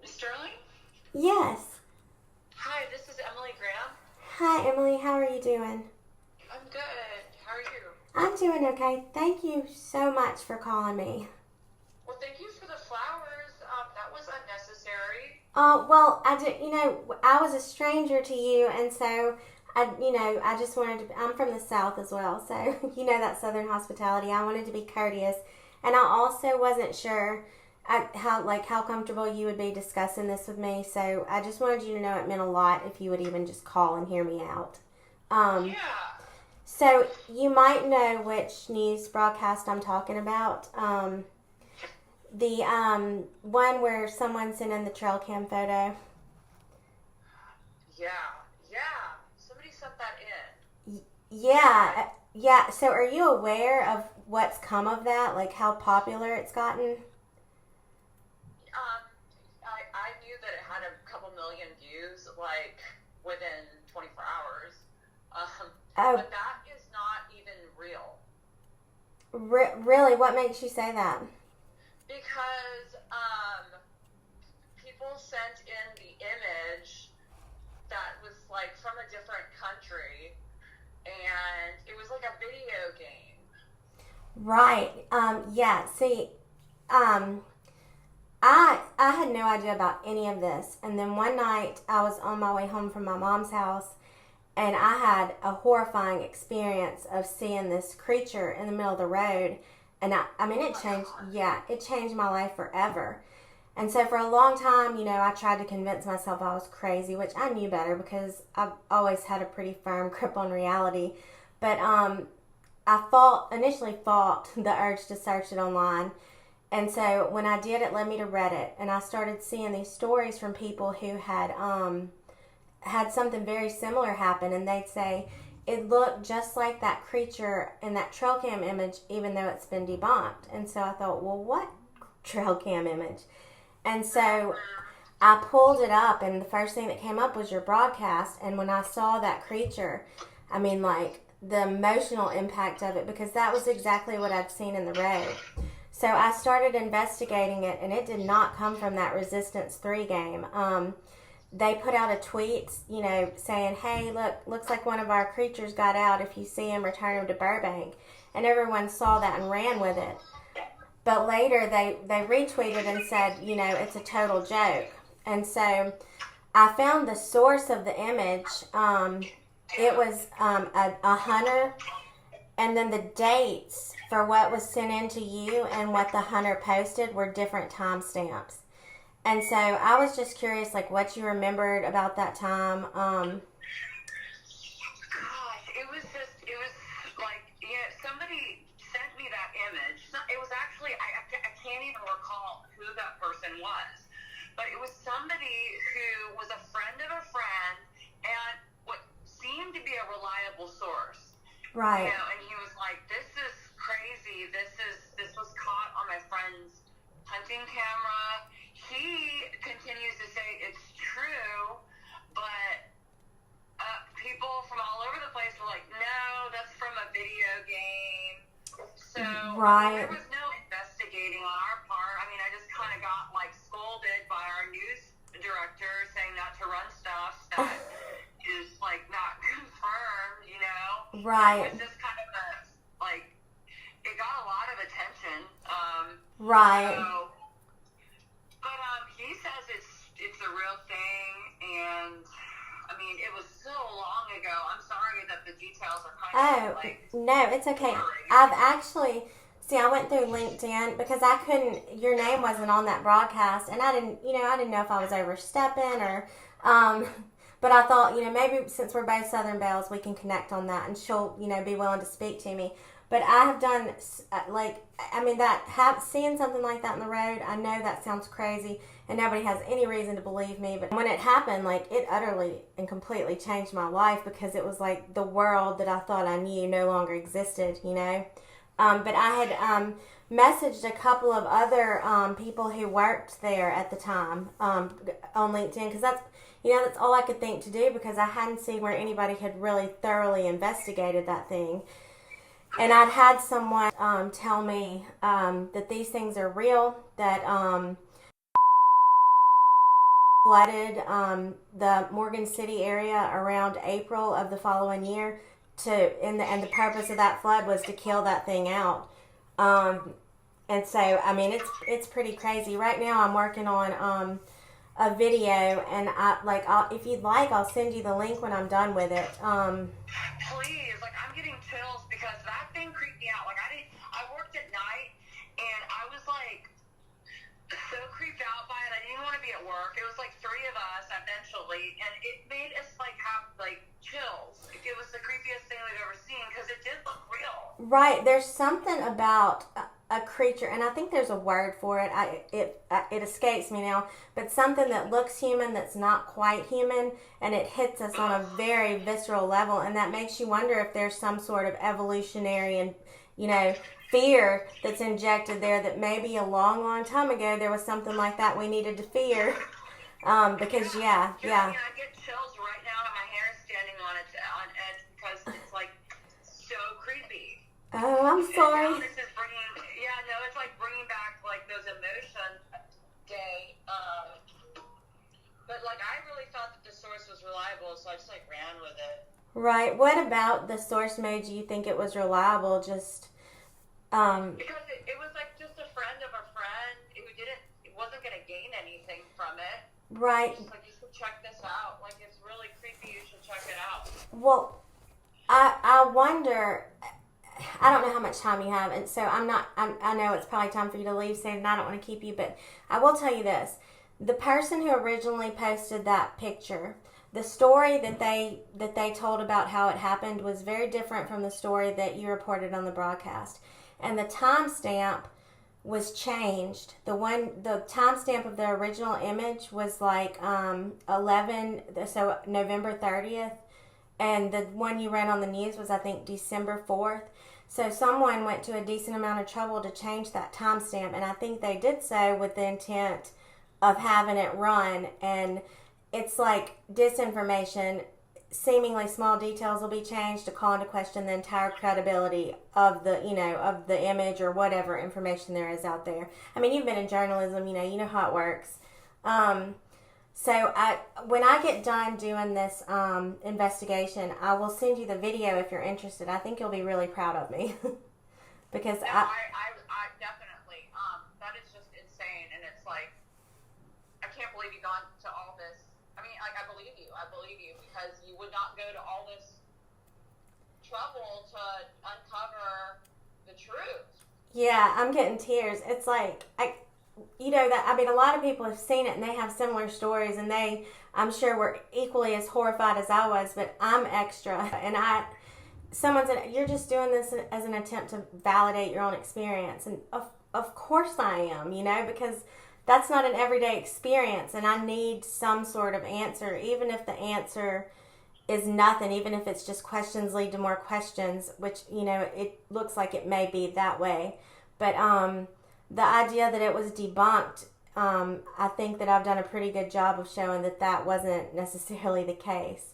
Sterling? Yes. Hi, this is Emily Graham. Hi, Emily. How are you doing? I'm good. How are you? I'm doing okay. Thank you so much for calling me. Well, thank you for the flowers. That was unnecessary. Well, I did, I was a stranger to you, and so I just wanted to, I'm from the South as well, so, that Southern hospitality. I wanted to be courteous, and I also wasn't sure how comfortable you would be discussing this with me, so I just wanted you to know it meant a lot if you would even just call and hear me out. Um, Yeah. So you might know which news broadcast I'm talking about. The one where someone sent in the trail cam photo. Yeah. Yeah. Somebody sent that in. Yeah. Yeah, yeah. So are you aware of what's come of that? Like how popular it's gotten? Um, I knew that it had a couple million views, like, within 24 hours. Um, Oh, but that is not even real. really? What makes you say that? Because, people sent in the image that was, like, from a different country, and it was like a video game. Right. Yeah. See, um, I had no idea about any of this, and then one night I was on my way home from my mom's house, and I had a horrifying experience of seeing this creature in the middle of the road, and I mean, Oh it my changed. god. Yeah, it changed my life forever. And so for a long time, I tried to convince myself I was crazy, which I knew better because I've always had a pretty firm grip on reality. But initially fought the urge to search it online. And so when I did, it led me to Reddit, and I started seeing these stories from people who had something very similar happen, and they'd say it looked just like that creature in that trail cam image, even though it's been debunked. And so I thought, well, what trail cam image? And so I pulled it up, and the first thing that came up was your broadcast. And when I saw that creature, I mean, like the emotional impact of it, because that was exactly what I'd seen in the road. So I started investigating it, and it did not come from that Resistance 3 game. They put out a tweet, saying, hey, look, looks like one of our creatures got out. If you see him, return him to Burbank. And everyone saw that and ran with it. But later they retweeted and said, it's a total joke. And so I found the source of the image. It was a hunter, and then the dates for what was sent in to you and what the hunter posted were different timestamps. And so I was just curious, like, what you remembered about that time. Gosh, it was like, yeah, somebody sent me that image. It was actually, I can't even recall who that person was, but it was somebody who was a friend of a friend and what seemed to be a reliable source. Right. And he was like, this is crazy. This was caught on my friend's hunting camera. He continues to say it's true, but people from all over the place were like, no, that's from a video game. So Right. there was no investigating on our part. I mean, I just kind of got like scolded by our news director saying not to run stuff that is like not confirmed. Right. It was just kind of like, it got a lot of attention. Right. So, but he says it's a real thing, and I mean, it was so long ago. I'm sorry that the details are kind of Oh, like no, it's okay. blurry. I've actually, see, I went through LinkedIn because I couldn't, your name wasn't on that broadcast, and I didn't know if I was overstepping or, but I thought, maybe since we're both Southern Belles, we can connect on that, and she'll, be willing to speak to me. But I have done, seeing something like that in the road, I know that sounds crazy, and nobody has any reason to believe me. But when it happened, like, it utterly and completely changed my life because it was like the world that I thought I knew no longer existed. But I had messaged a couple of other people who worked there at the time on LinkedIn because that's all I could think to do because I hadn't seen where anybody had really thoroughly investigated that thing. And I'd had someone tell me that these things are real, that flooded the Morgan City area around April of the following year. And the purpose of that flood was to kill that thing out. And so, I mean, it's pretty crazy. Right now, I'm working on a video, and if you'd like, I'll send you the link when I'm done with it. Please, like, I'm getting chills because that thing creeped me out. Like, I worked at night, and I was like so creeped out by it. I didn't want to be at work. It was like 3 of us eventually, and it made us like have like chills. It was the creepiest thing we've ever seen because it did look real. Right. There's something about a creature, and I think there's a word for it. It escapes me now, but something that looks human that's not quite human, and it hits us on a very visceral level, and that makes you wonder if there's some sort of evolutionary and fear that's injected there, that maybe a long, long time ago there was something like that we needed to fear. Because I get chills right now, and my hair is standing on edge because it's like so creepy. Oh, I'm sorry. And now this is it's like bringing back like those emotions. Day, but like I really thought that the source was reliable, so I just like ran with it. Right. What about the source made you think it was reliable? Just because it was like just a friend of a friend who wasn't going to gain anything from it. Right. Just like, you should check this out. Like, it's really creepy. You should check it out. Well, I wonder. I don't know how much time you have, and so I know it's probably time for you to leave soon, and I don't want to keep you, but I will tell you this. The person who originally posted that picture, the story that they told about how it happened was very different from the story that you reported on the broadcast. And the timestamp was changed. The timestamp of the original image was like November 30th, and the one you ran on the news was, I think, December 4th. So someone went to a decent amount of trouble to change that timestamp, and I think they did so with the intent of having it run. And it's like disinformation. Seemingly small details will be changed to call into question the entire credibility of the image or whatever information there is out there. I mean, you've been in journalism, you know how it works. So when I get done doing this investigation, I will send you the video if you're interested. I think you'll be really proud of me. Because I definitely, that is just insane, and it's like, I can't believe you've gone to all this. I mean, like, I believe you, because you would not go to all this trouble to uncover the truth. Yeah, I'm getting tears. It's like, a lot of people have seen it, and they have similar stories, and I'm sure, were equally as horrified as I was, but I'm extra. And someone said, you're just doing this as an attempt to validate your own experience. And of course I am, because that's not an everyday experience, and I need some sort of answer, even if the answer is nothing, even if it's just questions lead to more questions, which, it looks like it may be that way. But the idea that it was debunked, I think that I've done a pretty good job of showing that wasn't necessarily the case.